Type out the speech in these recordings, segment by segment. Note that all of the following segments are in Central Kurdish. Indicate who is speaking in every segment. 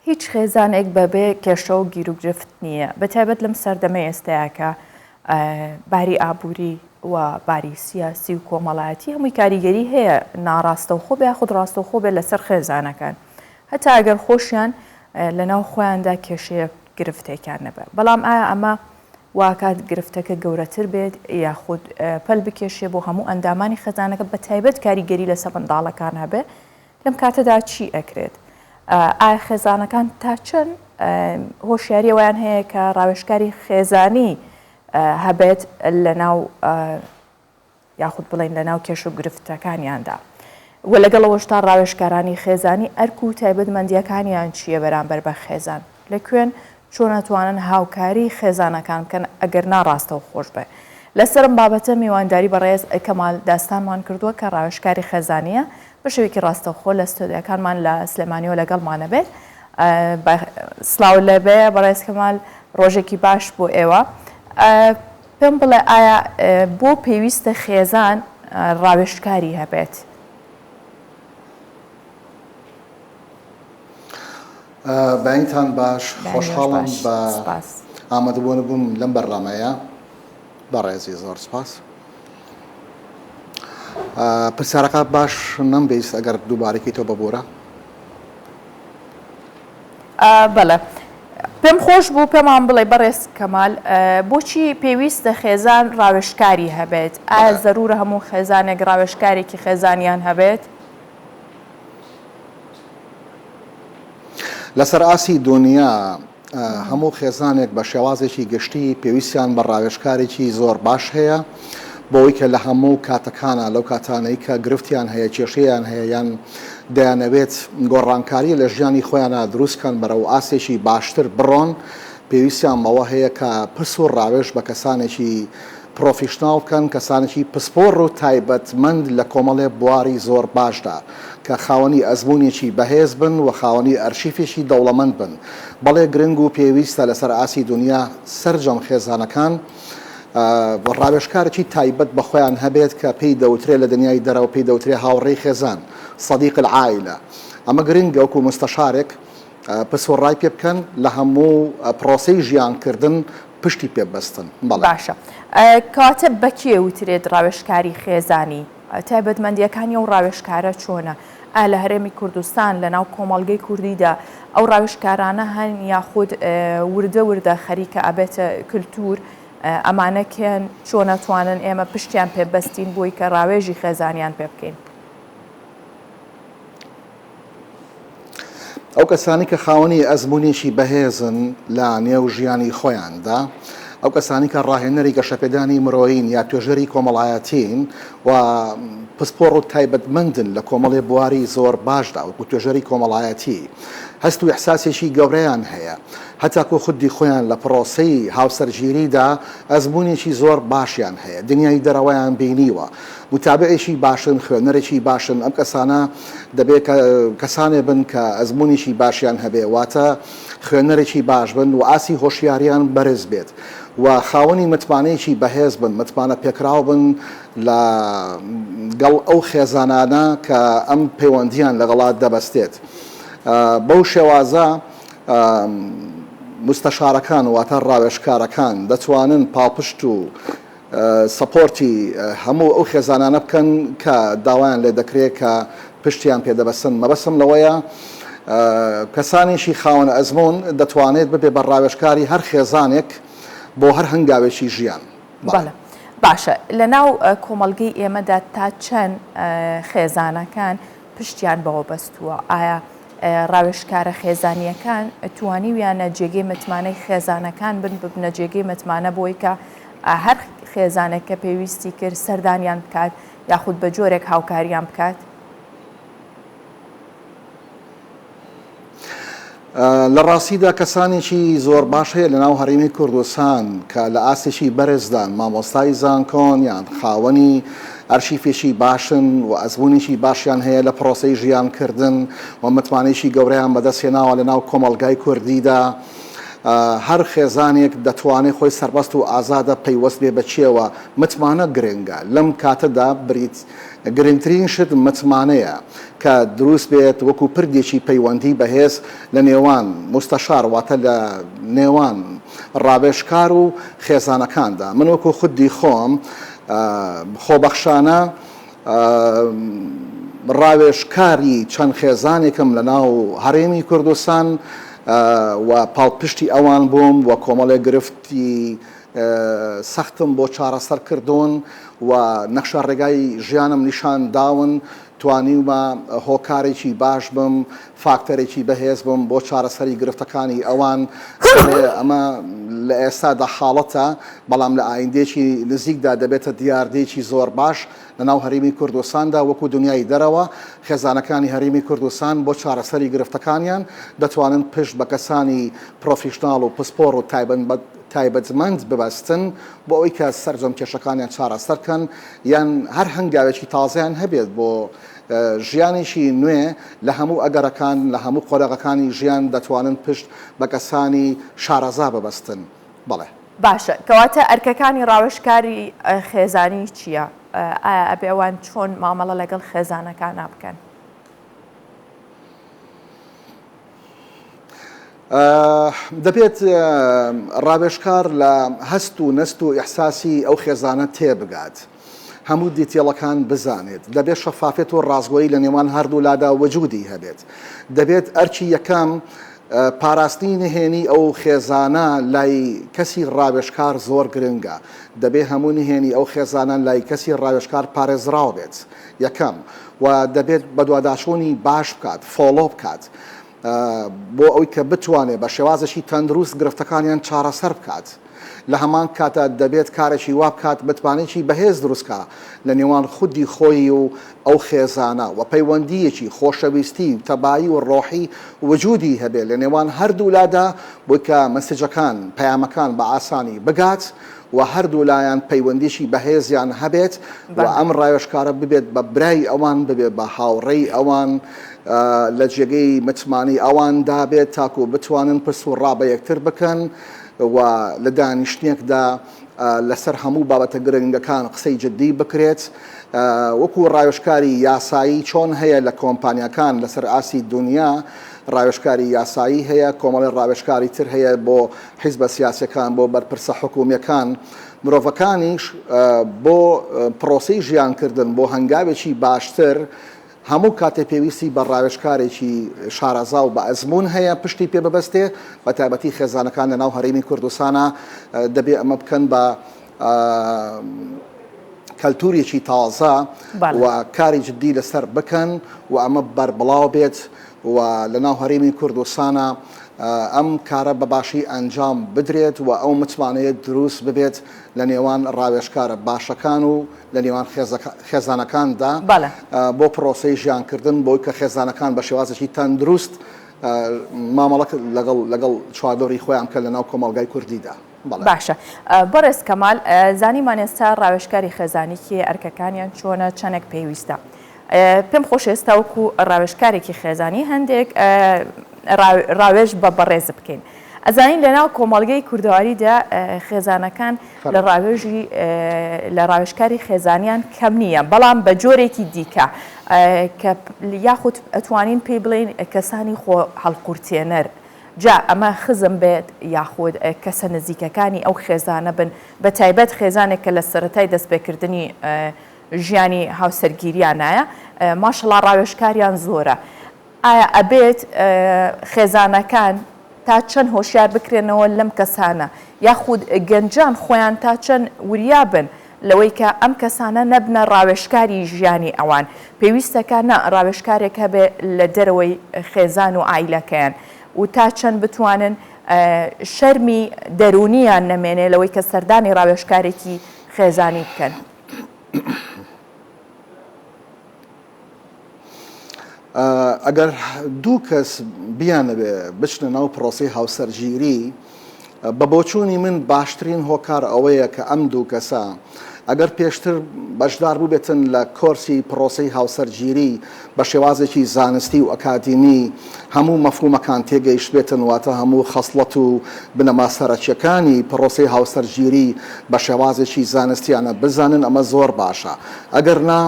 Speaker 1: هیچ خێزانێک بەبێ کێشە و گیرروگرفت نییە بە تایبەت لەم سەردەمە ئێستاکە باری ئابووری و باری سیاسی و کۆمەڵایەتی هەمووی کاریگەری هەیە ناڕاستە و خۆ بێ خود ڕاستە و خۆ بێت لەسەر خێزانەکان هەتا ئەگەر خۆشیان لەناو خۆیاندا کێشەیە گرفتێکیان نەبێت بەڵام ئایا ئەمە واکات گرفتەکە گەورەتر بێت یاخود پەل بکێشێ بۆ هەموو ئەندامانی خێزانەکە بە تایبەت کاریگەری لەسەر منداڵەکان هەبێ لەم کاتەدا چی ئەکرێت؟ ئایا خێزانەکان تا چەند هۆشیاری ئەویان هەیە کە ڕاوێژکاری خێزانی هەبێت لە ناو یاخود بڵین لە ناو کێش و گرفتەکانیاندا و لەگەڵەوەش تا ڕاوێژکارانی خێزانی ئەرک و تایبەتمەندیەکانیان چییە بەرامبەر بە خێزان لەکوێن چۆن ئەتوانن هاوکاری خێزانەکان بکەن ئەگەر ناڕاستە و خۆش بێ لەسەرم بابەتە میوانداری بەڕێز کەمال داستانمان کردووە کە ڕاوێژکاری خێزانیە بە شێوەیەکی ڕاستەوخۆ لە ستۆدیەکانمان لە سلێمانیەوە لەگەڵمانە بێت سلااو لەبێ بەڕێز کەمال ڕۆژێکی باش بۆ ئێوە پێم بڵێ ئایا بۆ پێویستە خێزان ڕاوێژکاری هەبێت؟
Speaker 2: بەینتان باش خۆشحاڵم بە ئامادەبوونبووم لەم بەرنامەیە بەڕێزی زۆر سپاس. پرسیارەکە باش نەمبیست ئەگەر دووبارێکی تۆ ببوورە؟
Speaker 1: بەڵێ پێم خۆش بوو پێمان بڵێ بەڕێز کەمال بۆچی پێویستە خێزان ڕاوێژکاری هەبێت؟ ئایا زەرورە هەموو خێزانێک ڕاوێژکارێکی خێزانیان هەبێت؟
Speaker 2: لەسەر ئاسی دنیا هەموو خێزانێک بە شێوازێکی گشتی پێویستیان بە ڕاوێژکارێکی زۆر باش هەیە بۆەوەی کە لە هەموو کاتەکانە لەو کاتانەی کە گرفتیان هەیە کێشەیان هەیە یان دەیانەوێت گۆڕانکاری لە ژیانی خۆیانە دروستکەن بەرەو ئاسێکی باشتر بڕۆن پێویستیان بەوە هەیە کە پرس و ڕاوێژ بە کەسانێکی پرۆفیشناڵ بکەن کەسانێکی پسپۆڕ و تایبەتمەند لە کۆمەڵێ بواری زۆر باشدا کە خاوەنی ئەزمموونێکی بەهێز بن و خاوەنی ئەرشیفێکی دەوڵەمەند بن بەڵێ گرنگ و پێویستە لەسەر ئاسی دنیا سەرجەم خێزانەکان ڕاوێژکارێکی تایبەت بە خۆیان هەبێت کە پێی دەوترێت لە دنیای دەرەوە پێی دەوترێت هاوڕێی خێزان صدیق العائلە ئەمە گرنگە وەکو مستەشارێک پسوڕای پێ بکەن لە هەموو پرۆسەی ژیانکردن پشتی پێبەستن.
Speaker 1: باشە کاتە بەکێ وترێت ڕاوێژکاری خێزانی تایبەتمەندیەکانی ئەو ڕاوێژکارە چۆنە؟ لە هەرێمی کوردستان لە ناو کۆمەڵگەی کوردیدا ئەو ڕاوێژکارانە هەن یاخود وردە وردە خەریکە ئەبێتە کللتور ئەمانەکەن چۆن نەتوانن ئێمە پشتیان پێبەستین بۆی کە ڕاوێژی خێزانیان پێ بکەین؟
Speaker 2: ئەو کەسانی کە خاوەنی ئەزمموونێکی بەهێزن لە نێو ژیانی خۆیاندا ئەو کەسانی کە ڕاهێنەری گەشەپێدانی مرۆیین یا توێژەری کۆمەڵایەتین و پسپۆڕ و تایبەتمەندن لە کۆمەڵێ بواری زۆر باشدا وەکو توێژەری کۆمەڵایەتی هەست و ئیحساسێکی گەورەیان هەیە هەتاکو خودی خۆیان لە پرۆسەی هاوسەرگیریدا ئەزمموونێکی زۆر باشیان هەیە دنیای دەرەوەیان بینیوە متابعێکی باشن خوێنەرێکی باشن ئەم کەسانە دەبێت کەسانێ بن کە ئەزمموونێکی باشیان هەبێ واتە خوێنەرێکی باش بن و ئاسی هۆشیاریان بەرز بێت و خاوەنی متمانەیەکی بەهێز بن متمانە پێکراو بن لە گەڵ ئەو خێزانانە کە ئەم پەیوەندیان لەگەڵات دەبەستێت بەو شێوازە مستەشارەکان واتە ڕاوێژکارەکان دەتوانن پاڵپشت و سەپۆرتی هەموو ئەو خێزانانە بکەن کە داوایان لێ دەکرێت کە پشتیان پێدەبەستن مەبەسم لەوەیە کەسانێکی خاوەن ئەزممون دەتوانێت ببێ بە ڕاوێژکاری هەر خێزانێک بۆ هەر هەنگاوێکی ژیان.
Speaker 1: باشە لە ناو کۆمەڵگەی ئێمەدا تا چەند خێزانەکان پشتیان بەوە بەستووە ئایا ڕاوێژکارە خێزانیەکان توانیویانە جێگەی متمانەی خێزانەکان بن ببنە جێگەی متمانە بۆی کە هەر خێزانێک کە پێویستی کرد سەردانیان بکات یاخود بە جۆرێک هاوکاریان بکات؟
Speaker 2: لە ڕاستیدا کەسانێکی زۆر باش هەیە لە ناو هەرێمی کوردستان کە لە ئاسێکی بەرزدان مامۆستای زانکۆن یان خاوەنی ئەرشیفێکی باشن و ئەزمموونێکی باشیان هەیە لە پرۆسەی ژیانکردن و متمانەیەکی گەورەیان بەدەستهێناوە لە ناو کۆمەڵگای کوردیدا هەر خێزانێک دەتوانێت خۆی سەربەست و ئازادە پەیوەست بێ بەچێوە متمانە گرنگە لەم کاتەدا بریت گرنگترین شت متمانەیە کە دروست بێت وەکو پردێکی پەیوەندی بەهێز لە نێوان مستەشار واتە لە نێوان ڕاوێژکار و خێزانەکاندا. من وەکو خودی خۆم خۆبەخشانە ڕاوێژکاری چەند خێزانێکم لە ناو هەرێمی کوردستان و پاڵپشتی ئەوان بووم و کۆمەڵێک گرفتی سەختم بۆ چارەسەرکردوون و نەخشە ڕێگای ژیانم نیشان داون توانیمە هۆکارێکی باش بم فاکتەرێکی بەهێز بم بۆ چارەسەری گرفتەکانی ئەوان. ئەمە لە ئێستادا حاڵەتە بەڵام لە ئایندێکی نزیکدا دەبێتە دیاردەیەکی زۆر باش لە ناو هەرێمی کوردستاندا وەکو دنیای دەرەوە خێزانەکانی هەرێمی کوردستان بۆ چارەسەری گرفتەکانیان دەتوانن پشت بە کەسانی پرۆفیشناڵ و پسپۆر و تایبەتمەند ببەستن بۆ ئەوەی کە سەرجەم کێشەکانیان چارەسەرکەن یان هەر هەنگاوێکی تازەیان هەبێت بۆ ژیانێکی نوێ لە هەموو ئەگەرەکان لە هەموو قۆرەغەکانی ژیان دەتوانن پشت بە کەسانی شارەزا ببەستن. بەڵێ
Speaker 1: باشە کەواتە ئەرکەکانی ڕاوێژکاری خێزانی چییە؟ ئایا ئەبێ ئەوان چۆن مامەڵە لەگەڵ خێزانەکان بکەن؟
Speaker 2: دەبێت ڕاوێژکار لە هەست و نەست و ئیحساسی ئەو خێزانە تێبگات هەموو دیتێڵەکان بزانێت دەبێت شەفافێت و ڕازگۆیی لە نێوان هەردوو لادا وەجودی هەبێت دەبێت ئەرچی یەکەم پاراستنی نهێنی ئەو خێزانە لای کەسی ڕاوێژکار زۆر گرنگە دەبێت هەموو نهێنی ئەو خێزانان لای کەسی ڕاوێژکار پارێزراو بێت یەکەم و دەبێت بە دوواداشۆنی باش بکات فۆلۆ بکات بۆ ئەوی کە بتوانێت بە شێوازەشی تەندروست گرفتەکانیان چارەسەر بکات. لە هەمان کاتە دەبێت کارێکی وا بکات بتوانێکی بەهێز دروستکە لە نێوان خودی خۆی و ئەو خێزانە و پەیوەندیەکی خۆشەویستی و تەبایی و ڕۆحی وجودی هەبێت لە نێوان هەردوو لادا بۆی کە مەسیجەکان پەیامەکان بە ئاسانی بگات و هەردوو لایەن پەیوەندیشی بەهێزیان هەبێت و ئەم ڕاوێژکارە ببێت بە برای ئەوان ببێت بە هاوڕێی ئەوان لە جێگەی متمانی ئەوان دابێت تاکو بتوانن پرس و ڕابە یەکتر بکەن و لە دانیشتێکدا لەسەر هەموو بابەتە گرنگەکان قسەی جددی بکرێت وەکو ڕاوێژکاری یاسایی چۆن هەیە لە کۆمپانیەکان لەسەر ئاسی دنیا ڕاوێژکاری یاسایی هەیە کۆمەڵی ڕاوێژکاری تر هەیە بۆ حیزبە سیاسەکان بۆ بەرپرسە حکوومیەکان مرۆڤەکانیش بۆ پرۆسەی ژیانکردن بۆ هەنگاوێکی باشتر هەموو کاتێ پێویستی بە ڕاوێژکارێکی شارەزا و بە ئەزمون هەیە پشتی پێ ببەستێ بە تایبەتی خێزانەکان لە ناو هەرێمی کوردستانە دەبێت ئەمە بکەن بە کەلتوریەکی تازە و کاری جددی لەسەر بکەن و ئەمە بەربڵاو بێت و لە ناو هەرێمی کوردستانە ئەم کارە بەباشی ئەنجام بدرێت و ئەو متمانەیە دروست ببێت لە نێوان ڕاوێژکارە باشەکان و لە نێوان خێزانەکاندا بۆ پرۆسەی ژیانکردن بۆی کە خێزانەکان بە شێوازێکی تەندروست مامەڵک لەگەڵ چواردۆری خۆیان کە لە ناو کۆمەڵگای کوردیدا.
Speaker 1: باشە بەڕێز کەمال زانیمان ئێستا ڕاوێژکاری خێزانێکی ئەرکەکانیان چۆنە چەندێک پێویستە پێم خۆش ئێستا وەکو ڕاوێژکارێکی خێزانی هەندێک ڕاوێژ بە بەڕێز بکەین ئەزانین لەناو کۆمەڵگەی کوردەواریدا خێزانەکان لە ڕاوێژکاری خێزانیان کەم نییە بەڵام بە جۆرێکی دیکە کە یاخود ئەتوانین پێی بڵێن کەسانی خۆ هەڵقورتێنەر جا ئەمە خزم بێت یاخود کەسە نزیکەکانی ئەو خێزانە بن بە تایبەت خێزانێک کە لە سەرەتای دەستپێکردنی ژیانی هاوسەرگیریانایە ماشەڵڵا ڕاوێژکاریان زۆرە ئایا ئەبێت خێزانەکان تا چەند هۆشیار بکرێنەوە لەم کەسانە یاخود گەنجان خۆیان تا چەند وریابن لەوەی کە ئەم کەسانە نەبنە ڕاوێژکاری ژیانی ئەوان پێویستەکە نە ڕاوێژکارێک هەبێ لە دەرەوەی خێزان و ئایلەکەیان و تا چەند بتوانن شەرمی دەرونیان نەمێنێ لەوەی کە سەردانی ڕاوێژکارێکی خێزانی بکەن.
Speaker 2: ئەگەر دوو کەس بیانەبێ بچنە ناو پرۆسی هاوسەرگیری بە بۆچوونی من باشترین هۆکار ئەوەیە کە ئەم دوو کەسە ئەگەر پێشتر بەشدار بوو بێتن لە کۆرسی پرۆسی هاوسەرگیری بە شێوازێکی زانستی و ئەکادمی هەموو مەفهومەکان تێگەیشت بێتن واتە هەموو خەسڵەت و بنەما سەرەکیەکانی پرۆسی هاوسەرگیری بە شێوازێکی زانستیانە بزانن ئەمە زۆر باشە. ئەگەر نا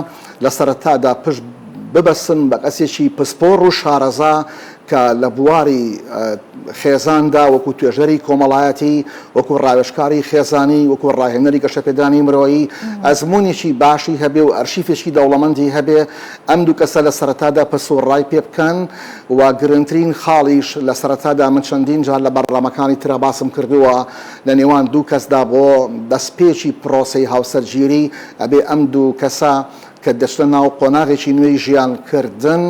Speaker 2: لە سەرەتادا پشت ببەسن بە کەسێکی پسپۆڕ و شارەزا کە لە بواری خێزاندا وەکو توێژەری کۆمەڵایەتی وەکو ڕاوێژکاری خێزانی وەکو ڕاهێنەری گەشەپێدانی مرۆیی ئەزمموونێکی باشی هەبێ و ئەرشیفێکی دەوڵەمەندی هەبێ ئەم دوو کەسە لە سەرەتادا پسوڕای پێ بکەن و گرنگترین خاڵیش لە سەرەتادا من چەندین جار لە بەرنامەکانی ترە باسم کردووە لە نێوان دوو کەسدا بۆ دەستپێکی پرۆسی هاوسەرگیری ئەبێ ئەم دوو کەسە کە دەچنە ناو قۆناغێکی نوێی ژیانکردن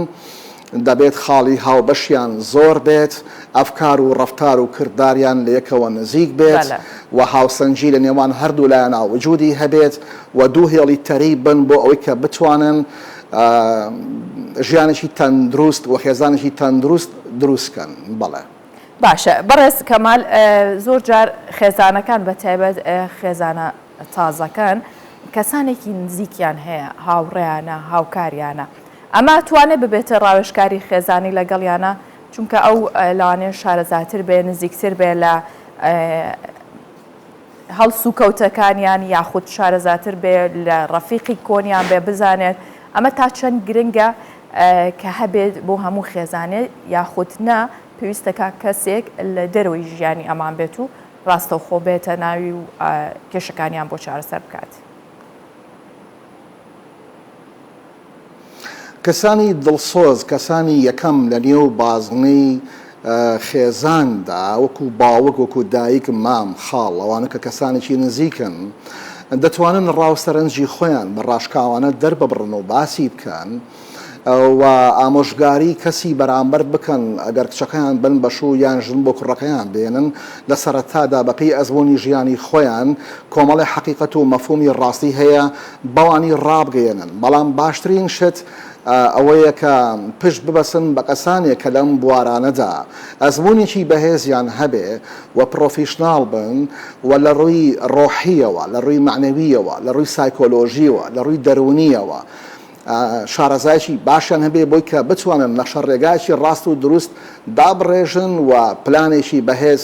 Speaker 2: دەبێت خاڵی هاوبەشیان زۆر بێت ئەفکار و ڕەفتار و کردداریان لە یەکەوە نزیک بێت و هاوسەنجی لە نێوان هەردوو لایەنە وجودی هەبێت و دوو هێڵی تەری بن بۆ ئەوەی کە بتوانن ژیانێکی تەندروست و خێزانێکی تەندروست دروستکەن. بەڵێ
Speaker 1: باشە بەڕێز کەمال زۆر جار خێزانەکان بە تایبەت خێزانە تازەکان کەسانێکی نزیکیان هەیە هاوڕێیانە هاوکاریانە ئەمە توانێت ببێتە ڕاوێژکاری خێزانی لەگەڵیانە چونکە ئەو لەوانەیە شارەزاتر بێ نزیکتر بێ لە هەڵس و کەوتەکانیان یاخود شارەزاتر بێ لە ڕەفیقی کۆنیان بێ بزانێت ئەمە تا چەند گرنگە کە هەبێت بۆ هەموو خێزانێ یاخود نە پێویستەکە کەسێک لە دەرەوەی ژیانی ئەمان بێت و ڕاستەوخۆ بێتە ناوی و کێشەکانیان بۆ چارەسەر بکات.
Speaker 2: کەسانی دڵسۆز کەسانی یەکەم لە نێو بازنەی خێزاندا وەکو باوەک وەکو دایک مام خاڵ ئەوانە کە کەسانێکی نزیکن دەتوانن ڕاوسەرنجی خۆیان بە ڕاشکاوانە دەرببڕن و باسی بکەن و ئامۆژگاری کەسی بەرامبەر بکەن ئەگەر کچەکەیان بن بەشوو یان ژن بۆ کوڕەکەیان بێنن لە سەرەتادا بەپێی ئەزمموی ژیانی خۆیان کۆمەڵی حەقیقەت و مەفهومی ڕاستی هەیە بەوانی ڕابگەێنن. بەڵام باشترین شت ئەوەیە کە پشت ببەسن بە کەسانێک کە لەم بوارانەدا ئەزمموونێکی بەهێزیان هەبێ و پرۆفیشناڵ بن و لە ڕووی ڕۆحیەوە لە ڕووی معنەویەوە لە ڕووی سایکۆلۆژیەوە لە ڕووی دەرونیەوە شارەزایکی باشیان هەبێ بۆی کە بتوانن نەخشە ڕێگایکی ڕاست و دروست دابڕێژن و پلانێکی بەهێز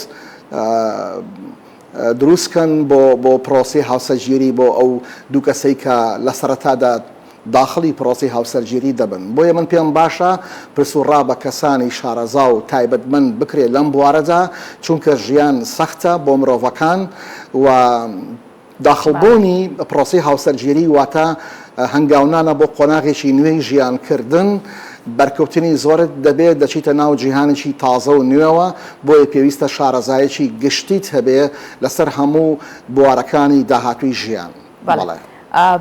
Speaker 2: دروستکەن بۆ پرۆسی هاوسەرگیری بۆ ئەو دوو کەسەی کە لە سەرەتادا داخلی پرۆسی هاوسەرگیری دەبن. بۆیە من پێم باشە پرسوڕا بە کەسانی شارەزا و تایبەتمەند بکرێت لەم بوارەدا چونکە ژیان سەختە بۆ مرۆڤەکان و داخڵبوونی پرۆسی هاوسەرگیری واتە هەنگاونانە بۆ قۆناغێکی نوێی ژیانکردن بەرکەوتنی زۆرت دەبێت دەچیتە ناو جیهانێکی تازە و نوێەوە بۆیە پێویستە شارەزایەکی گشتیت هەبێ لەسەر هەموو بوارەکانی داهاتووی ژیان. بەڵێ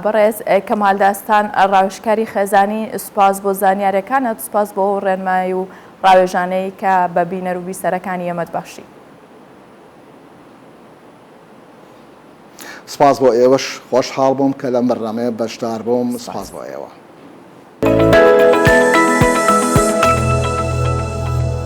Speaker 1: بەڕێز کەمال داستان ڕاوێژکاری خێزانی سوپاس بۆ زانیاریەکانت سوپاس بۆ ڕێنمایی و ڕاوێژانەی کە بە بینەر و بیسەرەکانی ئێمەت بەخشی.
Speaker 2: سپاس بۆ ئێوەش خۆشحاڵ بووم کە لەم بەرنامەیە بەشدار بووم. سپاس بۆ ئێوە.